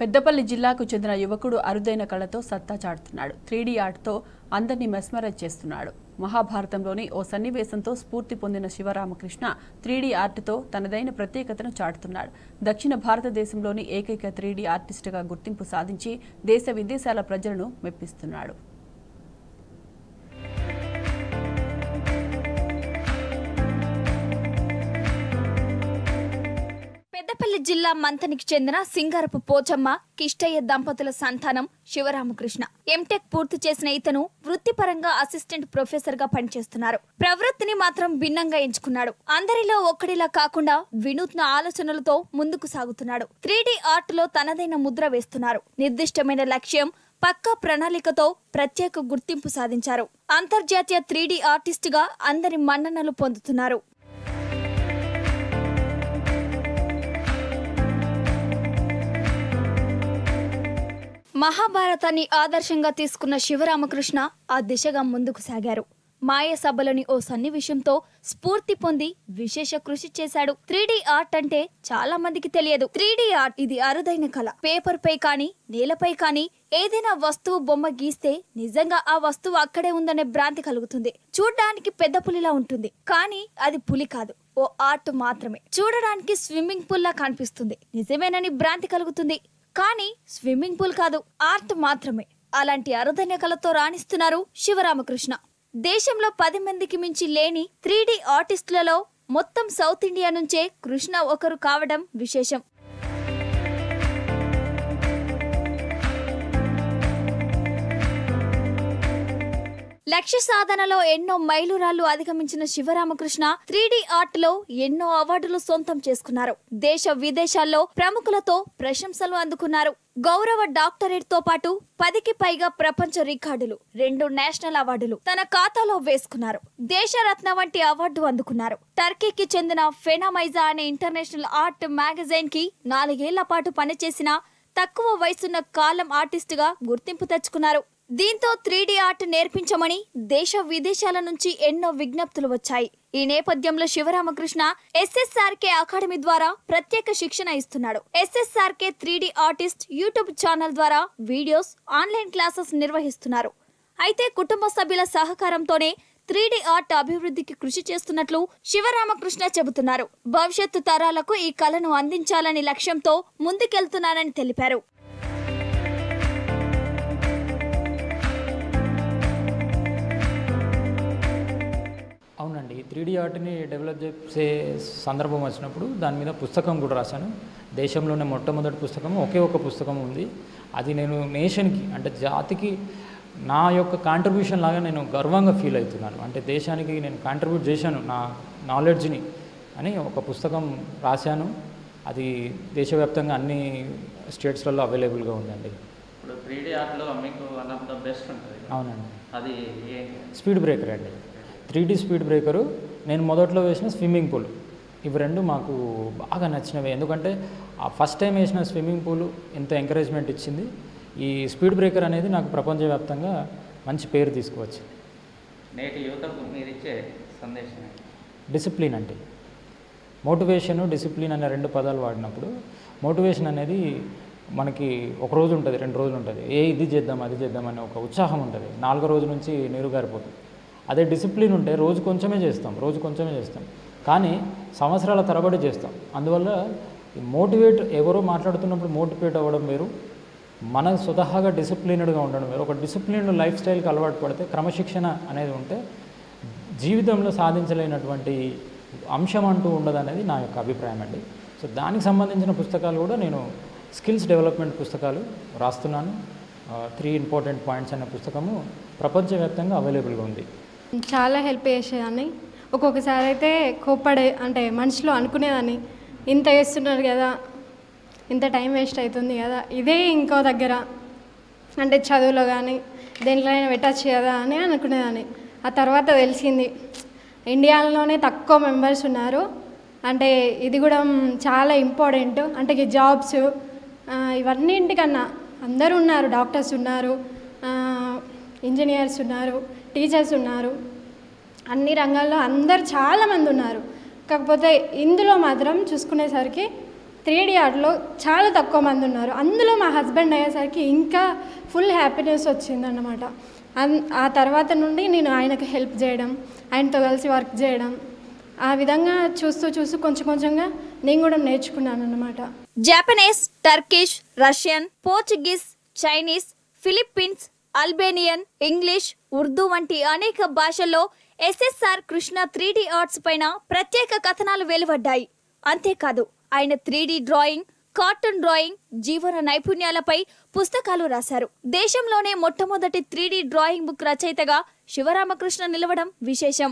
పెద్దపల్లి జిల్లాకు చెందిన యువకుడు అరుదైన కళతో సత్తా చాటుతున్నాడు. 3D ఆర్ట్తో అందరినీ మెస్మరైజ్ చేస్తున్నాడు. మహాభారతంలోని ఓ సన్నివేశంతో స్ఫూర్తి పొందిన శివరామకృష్ణ 3D ఆర్ట్తో తనదైన ప్రత్యేకతను చాటుతున్నాడు. దక్షిణ భారతదేశంలోని ఏకైక 3D ఆర్టిస్టుగా గుర్తింపు సాధించి దేశ విదేశాల ప్రజలను మెప్పిస్తున్నాడు. పెద్దపల్లి జిల్లా మంతనికి చెందిన సింగారపు పోచమ్మ కిష్టయ్య దంపతుల సంతానం శివరామకృష్ణ. ఎంటెక్ పూర్తి చేసిన ఇతను వృత్తిపరంగా అసిస్టెంట్ ప్రొఫెసర్ గా పనిచేస్తున్నారు. ప్రవృత్తిని మాత్రం భిన్నంగా ఎంచుకున్నాడు. అందరిలో ఒక్కడిలా కాకుండా వినూత్న ఆలోచనలతో ముందుకు సాగుతున్నాడు. 3D ఆర్ట్ లో తనదైన ముద్ర వేస్తున్నారు. నిర్దిష్టమైన లక్ష్యం, పక్కా ప్రణాళికతో ప్రత్యేక గుర్తింపు సాధించారు. అంతర్జాతీయ 3D ఆర్టిస్టుగా అందరి మన్ననలు పొందుతున్నారు. మహాభారతాన్ని ఆదర్శంగా తీసుకున్న శివరామకృష్ణ ఆ దిశగా ముందుకు సాగారు. మాయ సభలోని ఓ సన్నివేశంతో స్ఫూర్తి పొంది విశేష కృషి చేశాడు. 3D ఆర్ట్ అంటే చాలా మందికి తెలియదు. 3D ఆర్ట్ ఇది అరుదైన కళ. పేపర్ పై కానీ నేలపై కానీ ఏదైనా వస్తువు బొమ్మ గీస్తే నిజంగా ఆ వస్తువు అక్కడే ఉందనే భ్రాంతి కలుగుతుంది. చూడ్డానికి పెద్ద పులిలా ఉంటుంది, కానీ అది పులి కాదు, ఓ ఆర్ట్ మాత్రమే. చూడడానికి స్విమ్మింగ్ పూల్ లా కనిపిస్తుంది, నిజమేనని భ్రాంతి కలుగుతుంది, కానీ స్విమ్మింగ్ పూల్ కాదు, ఆర్ట్ మాత్రమే. అలాంటి అరుదైన కళతో రాణిస్తున్నారు శివరామకృష్ణ. దేశంలో 10 మందికి మించి లేని 3D ఆర్టిస్టులలో మొత్తం సౌత్ ఇండియా నుంచే కృష్ణ ఒకరు కావడం విశేషం. లక్ష్య సాధనలో ఎన్నో మైలురాళ్లు అధిగమించిన శివరామకృష్ణ 3D ఆర్ట్ లో ఎన్నో అవార్డులు సొంతం చేసుకున్నారు. దేశ విదేశాల్లో ప్రముఖులతో ప్రశంసలు అందుకున్నారు. గౌరవ డాక్టరేట్ తో పాటు 10కి పైగా ప్రపంచ రికార్డులు, 2 నేషనల్ అవార్డులు తన ఖాతాలో వేసుకున్నారు. దేశరత్న వంటి అవార్డు అందుకున్నారు. టర్కీకి చెందిన ఫెనామైజా అనే ఇంటర్నేషనల్ ఆర్ట్ మ్యాగజైన్ కి 4 ఏళ్ల పాటు పనిచేసిన తక్కువ వయసున్న కాలం ఆర్టిస్ట్ గా గుర్తింపు తెచ్చుకున్నారు. దీంతో 3D ఆర్ట్ నేర్పించమని దేశ విదేశాల నుంచి ఎన్నో విజ్ఞప్తులు వచ్చాయి. ఈ నేపథ్యంలో శివరామకృష్ణ SSRK అకాడమీ ద్వారా ప్రత్యేక శిక్షణ ఇస్తున్నాడు. SSRK 3D artist YouTube channel ద్వారా వీడియోస్, ఆన్లైన్ క్లాసెస్ నిర్వహిస్తున్నారు. అయితే కుటుంబ సభ్యుల సహకారంతోనే 3D ఆర్ట్ అభివృద్ధికి కృషి చేస్తున్నట్లు శివరామకృష్ణ చెబుతున్నారు. భవిష్యత్తు తరాలకు ఈ కళను అందించాలని లక్ష్యంతో ముందుకెళ్తున్నానని తెలిపారు. అవునండి, 3D ఆర్ట్ని డెవలప్ చేసే సందర్భం వచ్చినప్పుడు దాని మీద పుస్తకం కూడా రాశాను. దేశంలోనే మొట్టమొదటి పుస్తకం, ఒకే ఒక పుస్తకం ఉంది. అది నేను నేషన్కి, అంటే జాతికి నా యొక్క కాంట్రిబ్యూషన్ లాగా నేను గర్వంగా ఫీల్ అవుతున్నాను. అంటే దేశానికి నేను కాంట్రిబ్యూట్ చేశాను నా నాలెడ్జ్ని అని ఒక పుస్తకం రాశాను. అది దేశవ్యాప్తంగా అన్ని స్టేట్స్లలో అవైలబుల్గా ఉందండి. ఇప్పుడు 3D ఆర్ట్లో మీకు వన్ ఆఫ్ ద బెస్ట్ ఉంటుంది. అవునండి, అది స్పీడ్ బ్రేకర్ అండి. 3D స్పీడ్ బ్రేకరు, నేను మొదట్లో వేసిన స్విమ్మింగ్ పూల్, ఇవి 2 మాకు బాగా నచ్చినవి. ఎందుకంటే ఆ ఫస్ట్ టైం వేసిన స్విమ్మింగ్ పూల్ ఎంత ఎంకరేజ్మెంట్ ఇచ్చింది. ఈ స్పీడ్ బ్రేకర్ అనేది నాకు ప్రపంచవ్యాప్తంగా మంచి పేరు తీసుకువచ్చు. నేటి యువతకు మీరు ఇచ్చే సందేశం? డిసిప్లిన్ అంటే మోటివేషను, డిసిప్లిన్ అనే 2 పదాలు వాడినప్పుడు, మోటివేషన్ అనేది మనకి ఒక రోజు ఉంటుంది, 2 రోజులు ఉంటుంది, ఇది చేద్దాం అది చేద్దాం అనే ఒక ఉత్సాహం ఉంటుంది. 4వ రోజు నుంచి నీరు గారిపోతుంది. అదే డిసిప్లిన్ ఉంటే రోజు కొంచెమే చేస్తాం, కానీ సంవత్సరాల తరబడి చేస్తాం. అందువల్ల మోటివేట్, ఎవరో మాట్లాడుతున్నప్పుడు మోటివేట్ అవ్వడం వేరు, మన స్వతహాగా డిసిప్లిన్డ్గా ఉండడం వేరు. ఒక డిసిప్లిన్డ్ లైఫ్ స్టైల్కి అలవాటు పడితే, క్రమశిక్షణ అనేది ఉంటే జీవితంలో సాధించలేనటువంటి అంశం అంటూ ఉండదు అనేది నా యొక్క అభిప్రాయం అండి. సో దానికి సంబంధించిన పుస్తకాలు కూడా నేను స్కిల్స్ డెవలప్మెంట్ పుస్తకాలు రాస్తున్నాను. 3 ఇంపార్టెంట్ పాయింట్స్ అనే పుస్తకము ప్రపంచవ్యాప్తంగా అవైలబుల్గా ఉంది. చాలా హెల్ప్ చేసేదాన్ని. ఒక్కొక్కసారి అయితే కోప్పడే, అంటే మనసులో అనుకునేదాన్ని, ఇంత చేస్తున్నారు కదా, ఇంత టైం వేస్ట్ అవుతుంది కదా, ఇదే ఇంకో దగ్గర అంటే చదువులో కానీ దేంట్లో అయినా పెట్టచ్చు కదా అని అనుకునేదాన్ని. ఆ తర్వాత తెలిసింది ఇండియాలోనే తక్కువ మెంబర్స్ ఉన్నారు, అంటే ఇది కూడా చాలా ఇంపార్టెంట్. అంటే జాబ్స్ ఇవన్నింటికన్నా అందరూ ఉన్నారు, డాక్టర్స్ ఉన్నారు, ఇంజనీర్స్ ఉన్నారు, టీచర్స్ ఉన్నారు, అన్ని రంగాల్లో అందరు చాలామంది ఉన్నారు. కాకపోతే ఇందులో మాత్రం చూసుకునేసరికి 3D ఆర్ట్లో చాలా తక్కువ మంది ఉన్నారు. అందులో మా హస్బెండ్ అయ్యేసరికి ఇంకా ఫుల్ హ్యాపీనెస్ వచ్చిందన్నమాట. ఆ తర్వాత నుండి నేను ఆయనకు హెల్ప్ చేయడం, ఆయనతో కలిసి వర్క్ చేయడం, ఆ విధంగా చూస్తూ కొంచెం కొంచెంగా నేను కూడా నేర్చుకున్నాను అన్నమాట. Japanese, Turkish, Russian, Portuguese, Chinese, Philippines, Albanian, English, Urdu వంటి అనేక భాషల్లో SSR కృష్ణ 3D ఆర్ట్స్ పైన ప్రత్యేక కథనాలు వెలువడ్డాయి. అంతేకాదు ఆయన 3D డ్రాయింగ్, కార్టూన్ డ్రాయింగ్, జీవన నైపుణ్యాలపై పుస్తకాలు రాశారు. దేశంలోనే మొట్టమొదటి 3D డ్రాయింగ్ బుక్ రచయితగా శివరామకృష్ణ నిలవడం విశేషం.